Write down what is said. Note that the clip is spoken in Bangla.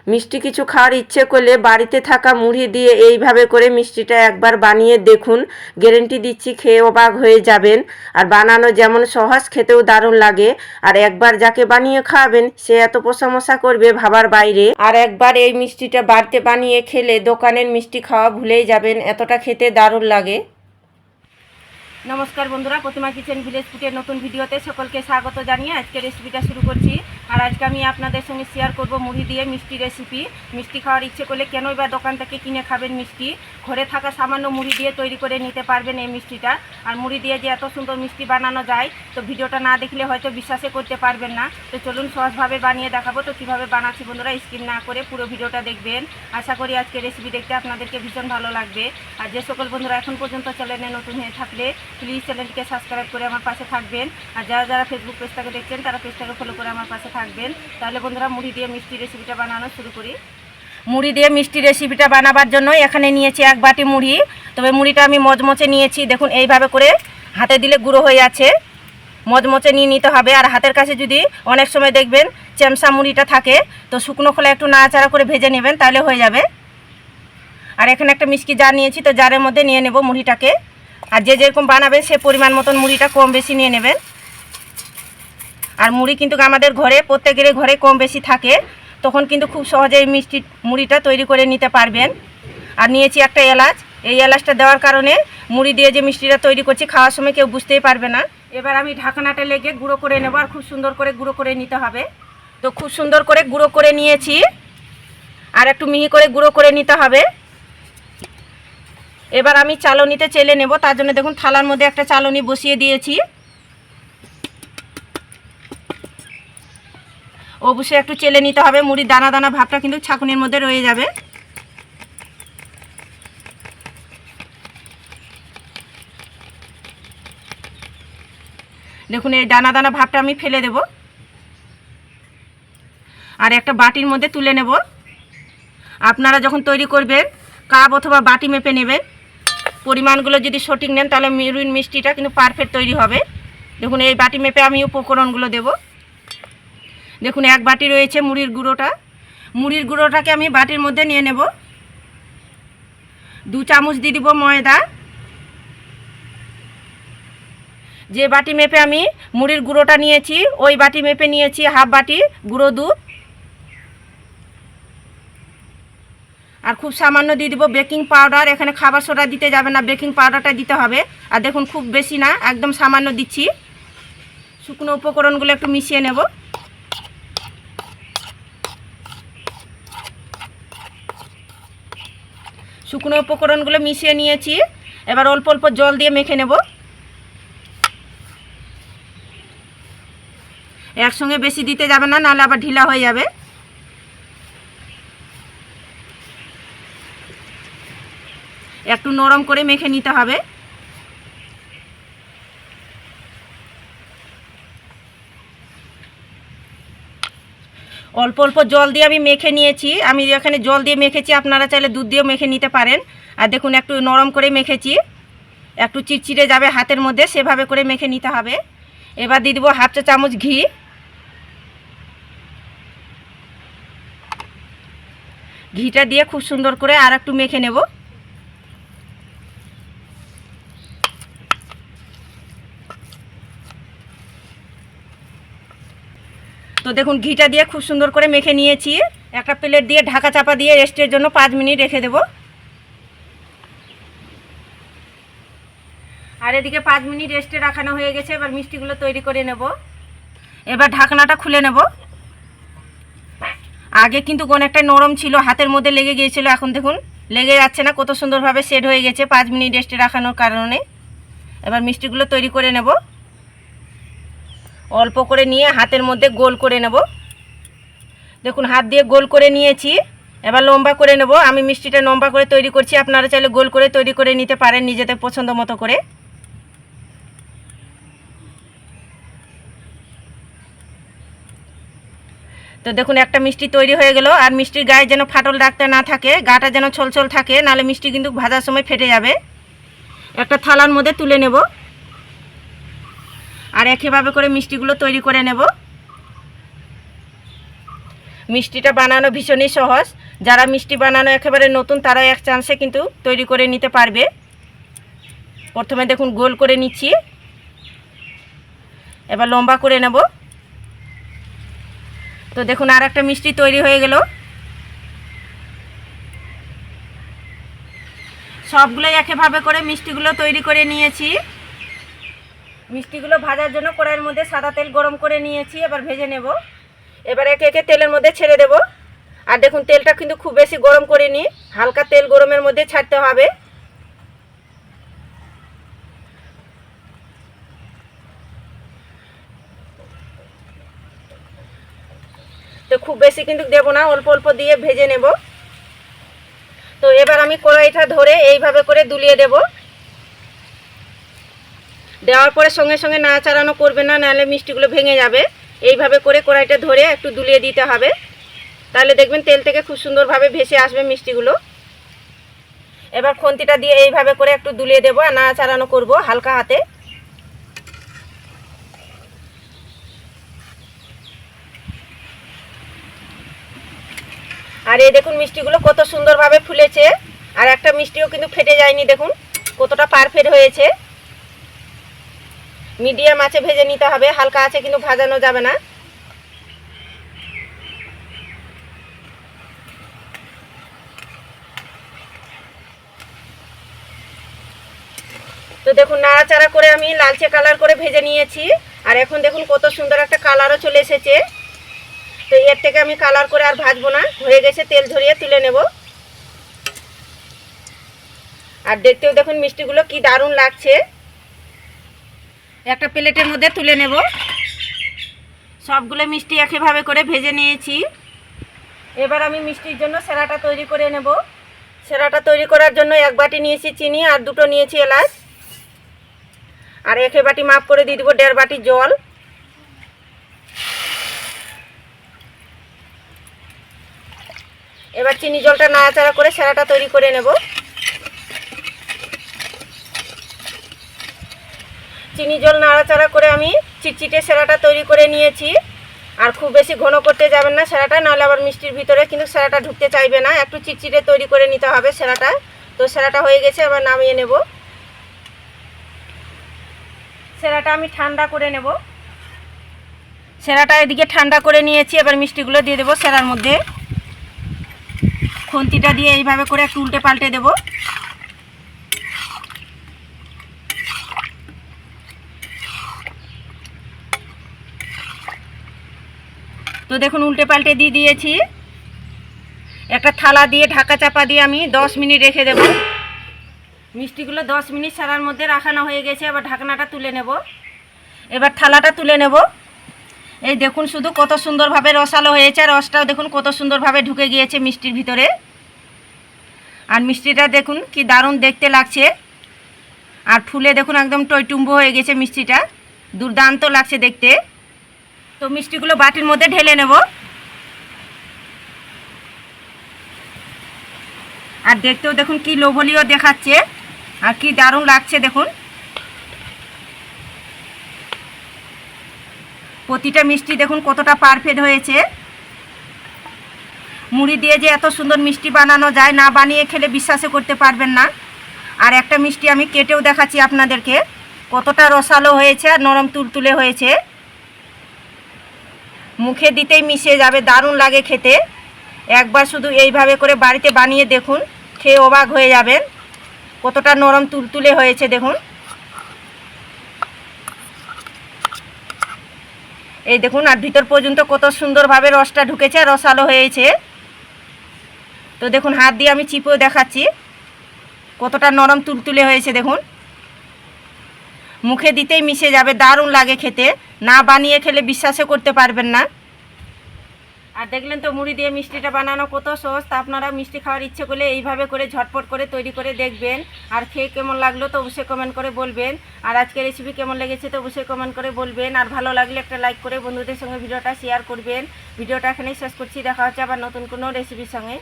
মিষ্টি কিছু খাওয়ার ইচ্ছে করলে বাড়িতে থাকা মুড়ি দিয়ে এইভাবে করে মিষ্টিটা একবার বানিয়ে দেখুন, গ্যারেন্টি দিচ্ছি খেয়ে অবাক হয়ে যাবেন। আর বানানো যেমন সহজ, খেতেও দারুণ লাগে। আর একবার যাকে বানিয়ে খাওয়াবেন সে এত প্রশংসা করবে ভাবার বাইরে। আর একবার এই মিষ্টিটা বাড়িতে বানিয়ে খেলে দোকানের মিষ্টি খাওয়া ভুলেই যাবেন, এতটা খেতে দারুণ লাগে। নমস্কার বন্ধুরা, প্রতিমা কিচেন ভিলেজ ফুডের নতুন ভিডিওতে সকলকে স্বাগত জানিয়ে আজকে রেসিপিটা শুরু করছি। আর আজকে আমি আপনাদের সঙ্গে শেয়ার করব মুড়ি দিয়ে মিষ্টি রেসিপি। মিষ্টি খাওয়ার ইচ্ছে করলে কেনই বা দোকান থেকে কিনে খাবেন মিষ্টি, ঘরে থাকা সামান্য মুড়ি দিয়ে তৈরি করে নিতে পারবেন এই মিষ্টিটা। আর মুড়ি দিয়ে যে এত সুন্দর মিষ্টি বানানো যায়, তো ভিডিওটা না দেখলে হয়তো বিশ্বাসই করতে পারবেন না। তো চলুন সহজভাবে বানিয়ে দেখাবো। তো কীভাবে বানাচ্ছি বন্ধুরা, স্কিপ না করে পুরো ভিডিওটা দেখবেন। আশা করি আজকে রেসিপি দেখতে আপনাদেরকে ভীষণ ভালো লাগবে। আর যে সকল বন্ধুরা এখন পর্যন্ত চ্যানেলে নতুন হয়ে থাকলে প্লিজ চ্যানেলটিকে সাবস্ক্রাইব করে আমার পাশে থাকবেন। আর যারা যারা ফেসবুক পেজটাকে দেখছেন তারা পেজটাকে ফলো করে আমার পাশে থাকবেন। তাহলে বন্ধুরা মুড়ি দিয়ে মিষ্টি রেসিপিটা বানানো শুরু করি। মুড়ি দিয়ে মিষ্টি রেসিপিটা বানাবার জন্য এখানে নিয়েছি এক বাটি মুড়ি। তবে মুড়িটা আমি মচমচে নিয়েছি, দেখুন এইভাবে করে হাতে দিলে গুঁড়ো হয়ে আছে। মচমচে নিয়ে নিতে হবে। আর হাতের কাছে যদি অনেক সময় দেখবেন চ্যামসা মুড়িটা থাকে, তো শুকনো খোলা একটু নাড়াচাড়া করে ভেজে নেবেন, তাহলে হয়ে যাবে। আর এখানে একটা মিষ্টি জার নিয়েছি, তো জারের মধ্যে নিয়ে নেব মুড়িটাকে। আর যে যেরকম বানাবেন সে পরিমাণ মতন মুড়িটা কম বেশি নিয়ে নেবেন। আর মুড়ি কিন্তু আমাদের ঘরে প্রত্যেকের ঘরে কম বেশি থাকে, তখন কিন্তু খুব সহজে এই মিষ্টি মুড়িটা তৈরি করে নিতে পারবেন। আর নিয়েছি একটা এলাচ, এই এলাচটা দেওয়ার কারণে মুড়ি দিয়ে যে মিষ্টিটা তৈরি করছি খাওয়ার সময় কেউ বুঝতেই পারবে না। এবার আমি ঢাকনাটা লেগে গুঁড়ো করে নেব। আর খুব সুন্দর করে গুঁড়ো করে নিতে হবে। তো খুব সুন্দর করে গুঁড়ো করে নিয়েছি, আর একটু মিহি করে গুঁড়ো করে নিতে হবে। এবার আমি চালনিতে চেলে নেব। তার জন্য দেখুন থালার মধ্যে একটা চালনি বসিয়ে দিয়েছি। অবশ্যই একটু চেলে নিতে হবে, মুড়ির দানা দানা ভাবটা কিন্তু ছাঁকুনির মধ্যে রয়ে যাবে। দেখুন এই দানা দানা ভাবটা আমি ফেলে দেব। আর একটা বাটির মধ্যে তুলে নেব। আপনারা যখন তৈরি করবেন কাপ অথবা বাটি মেপে নেবেন। পরিমাণগুলো যদি সঠিক নেন তাহলে মুড়ির মিষ্টিটা কিন্তু পারফেক্ট তৈরি হবে। দেখুন এই বাটি মেপে আমি উপকরণগুলো দেব। দেখুন এক বাটি রয়েছে মুড়ির গুঁড়োটা। মুড়ির গুঁড়োটাকে আমি বাটির মধ্যে নিয়ে নেব। 2 চামচ দিয়ে দিব ময়দা। যে বাটি মেপে আমি মুড়ির গুঁড়োটা নিয়েছি ওই বাটি মেপে নিয়েছি হাফ বাটি গুঁড়ো দুধ। আর খুব সামান্য দিয়ে দিব বেকিং পাউডার। এখানে খাবার সোডা দিতে যাবে না, বেকিং পাউডারটা দিতে হবে। আর দেখুন খুব বেশি না, একদম সামান্য দিচ্ছি। শুকনো উপকরণগুলো একটু মিশিয়ে নেব। শুকনো উপকরণগুলো মিশিয়ে নিয়েছি। এবার অল্প অল্প জল দিয়ে মেখে নেব। একসঙ্গে বেশি দিতে যাবে না, নাহলে আবার ঢিলা হয়ে যাবে। একটু নরম করে মেখে নিতে হবে। অল্প অল্প জল দিয়ে আমি মেখে নিয়েছি। আমি এখানে জল দিয়ে মেখেছি, আপনারা চাইলে দুধ দিয়েও মেখে নিতে পারেন। আর দেখুন একটু নরম করে মেখেছি, একটু চিটচিটে যাবে হাতের মধ্যে, সেভাবে করে মেখে নিতে হবে। এবার দিয়ে দেবো হাফ চা চামচ ঘি। ঘিটা দিয়ে খুব সুন্দর করে আর একটু মেখে নেব। তো দেখুন ঘিটা দিয়ে খুব সুন্দর করে মেখে নিয়েছি। একটা প্লেট দিয়ে ঢাকা চাপা দিয়ে রেস্টের জন্য 5 মিনিট রেখে দেব। আর এদিকে 5 মিনিট রেস্টে রাখানো হয়ে গেছে। এবার মিষ্টিগুলো তৈরি করে নেব। এবার ঢাকনাটা খুলে নেব। আগে কিন্তু অনেকটা নরম ছিল, হাতের মধ্যে লেগে গিয়েছিল, এখন দেখুন লেগে যাচ্ছে না, কত সুন্দরভাবে সেট হয়ে গেছে 5 মিনিট রেস্টে রাখানোর কারণে। এবার মিষ্টিগুলো তৈরি করে নেব। অল্প করে নিয়ে হাতের মধ্যে গোল করে নেব। দেখুন হাত দিয়ে গোল করে নিয়েছি। এবার লম্বা করে নেব। আমি মিষ্টিটা লম্বা করে তৈরি করছি, আপনারা চাইলে গোল করে তৈরি করে নিতে পারেন নিজেদের পছন্দ মতো করে। তো দেখুন একটা মিষ্টি তৈরি হয়ে গেল। আর মিষ্টির গায়ে যেন ফাটল ডাকতে না থাকে, গাটা যেন ছলছল থাকে, নাহলে মিষ্টি কিন্তু ভাজার সময় ফেটে যাবে। একটা থালার মধ্যে তুলে নেব। আর একইভাবে করে মিষ্টিগুলো তৈরি করে নেব। মিষ্টিটা বানানো ভীষণই সহজ। যারা মিষ্টি বানানো একেবারে নতুন তারা এক চান্সে কিন্তু তৈরি করে নিতে পারবে। প্রথমে দেখুন গোল করে নিচ্ছি, এবার লম্বা করে নেব। তো দেখুন আর একটা মিষ্টি তৈরি হয়ে গেল। সবগুলোই একইভাবে করে মিষ্টিগুলো তৈরি করে নিয়েছি। মিষ্টিগুলো ভাজার জন্য কড়াইয়ের মধ্যে সাদা তেল গরম করে নিয়েছি, এবার ভেজে নেব। এবার একে একে তেলের মধ্যে ছেড়ে দেব। আর দেখুন তেলটা কিন্তু খুব বেশি গরম করে নিই, হালকা তেল গরমের মধ্যে ছাড়তে হবে। তো খুব বেশি কিন্তু দেব না, অল্প অল্প দিয়ে ভেজে নেব। তো এবার আমি কড়াইটা ধরে এইভাবে করে দুলিয়ে দেব। দেওয়ার পরে সঙ্গে সঙ্গে নাড়াচাড়ানো করবে না, নাহলে মিষ্টিগুলো ভেঙে যাবে। এইভাবে করে কড়াইটা ধরে একটু দুলিয়ে দিতে হবে, তাহলে দেখবেন তেল থেকে খুব সুন্দরভাবে ভেসে আসবে মিষ্টিগুলো। এবার খুন্তিটা দিয়ে এইভাবে করে একটু দুলিয়ে দেবো আর নাড়াচাড়ানো করব হালকা হাতে। আর এই দেখুন মিষ্টিগুলো কত সুন্দরভাবে ফুলেছে, আর একটা মিষ্টিও কিন্তু ফেটে যায়নি। দেখুন কতটা পারফেক্ট হয়েছে। মিডিয়াম আঁচে ভেজে নিতে হবে, হালকা আঁচে কিন্তু ভাজানো যাবে না। তো দেখুন নাড়াচাড়া করে আমি লালচে কালার করে ভেজে নিয়েছি, আর এখন দেখুন কত সুন্দর একটা কালারও চলে এসেছে। তো এর থেকে আমি কালার করে আর ভাজবো না, হয়ে গেছে, তেল ঝরিয়ে তুলে নেব। আর দেখতেও দেখুন মিষ্টিগুলো কি দারুণ লাগছে। একটা প্লেটের মধ্যে তুলে নেব। সবগুলো মিষ্টি একইভাবে করে ভেজে নিয়েছি। এবার আমি মিষ্টির জন্য সেরাটা তৈরি করে নেব। সেরাটা তৈরি করার জন্য 1 বাটি নিয়েছি চিনি আর 2টো নিয়েছি এলাচ, আর 1 বাটি মাপ করে দিয়ে দেবো 1.5 বাটি জল। এবার চিনি জলটা নাড়াচাড়া করে সেরাটা তৈরি করে নেব। চিনি জল নাড়াচাড়া করে আমি চিটচিটে সেরাটা তৈরি করে নিয়েছি। আর খুব বেশি ঘন করতে যাবেন না সেরাটা, নাহলে আবার মিষ্টির ভিতরে কিন্তু সেরাটা ঢুকতে চাইবে না। একটু চিটচিটে তৈরি করে নিতে হবে সেরাটা। তো সেরাটা হয়ে গেছে, এবার নামিয়ে নেব। সেরাটা আমি ঠান্ডা করে নেব। সেরাটা এদিকে ঠান্ডা করে নিয়েছি, এবার মিষ্টিগুলো দিয়ে দেবো সেরার মধ্যে। খুন্তিটা দিয়ে এইভাবে করে একটু উল্টে পাল্টে দেব। তো দেখুন উল্টে পাল্টে দিয়ে দিয়েছি। একটা থালা দিয়ে ঢাকা চাপা দিয়ে আমি 10 মিনিট রেখে দেব। মিষ্টিগুলো 10 মিনিট সেরার মধ্যে রাখানো হয়ে গেছে, এবার ঢাকনাটা তুলে নেব। এবার থালাটা তুলে নেব। এই দেখুন শুধু কত সুন্দরভাবে রসালো হয়েছে, আর রসটাও দেখুন কত সুন্দরভাবে ঢুকে গিয়েছে মিষ্টির ভিতরে। আর মিষ্টিটা দেখুন কি দারুণ দেখতে লাগছে, আর ফুলে দেখুন একদম টইটুম্বো হয়ে গেছে মিষ্টিটা, দুর্দান্ত লাগছে দেখতে। তো মিষ্টিগুলো বাটির মধ্যে ঢেলে নেব। আর দেখতেও দেখুন কি লোভনীয় দেখাচ্ছে, আর কি দারুণ লাগছে দেখুন। প্রতিটা মিষ্টি দেখুন কতটা পারফেক্ট হয়েছে। মুড়ি দিয়ে যে এত সুন্দর মিষ্টি বানানো যায়, না বানিয়ে খেলে বিশ্বাসই করতে পারবেন না। আর একটা মিষ্টি আমি কেটেও দেখাচ্ছি আপনাদেরকে, কতটা রসালো হয়েছে আর নরম তুলতুলে হয়েছে। মুখে দিতেই মিশে যাবে, দারুণ লাগে খেতে। একবার শুধু এইভাবে করে বাড়িতে বানিয়ে দেখুন, খেয়ে অবাক হয়ে যাবেন কতটা নরম তুলতুলে হয়েছে দেখুন। এই দেখুন আর ভিতর পর্যন্ত কত সুন্দরভাবে রসটা ঢুকেছে, রসালো হয়েছে। তো দেখুন হাত দিয়ে আমি চিপেও দেখাচ্ছি কতটা নরম তুলতুলে হয়েছে দেখুন। মুখে দিতেই মিশে যাবে, দারুণ লাগে খেতে, না বানিয়ে খেলে বিশ্বাসও করতে পারবেন না। আর দেখলেন তো মুড়ি দিয়ে মিষ্টিটা বানানো কত সহজ। তা আপনারা মিষ্টি খাওয়ার ইচ্ছে করলে এইভাবে করে ঝটপট করে তৈরি করে দেখবেন, আর খেয়ে কেমন লাগলো তো অবশ্যই কমেন্ট করে বলবেন। আর আজকের রেসিপি কেমন লেগেছে তো অবশ্যই কমেন্ট করে বলবেন। আর ভালো লাগলে একটা লাইক করে বন্ধুদের সঙ্গে ভিডিওটা শেয়ার করবেন। ভিডিওটা এখানেই শেষ করছি, দেখা হচ্ছে আবার নতুন কোনো রেসিপির সঙ্গে।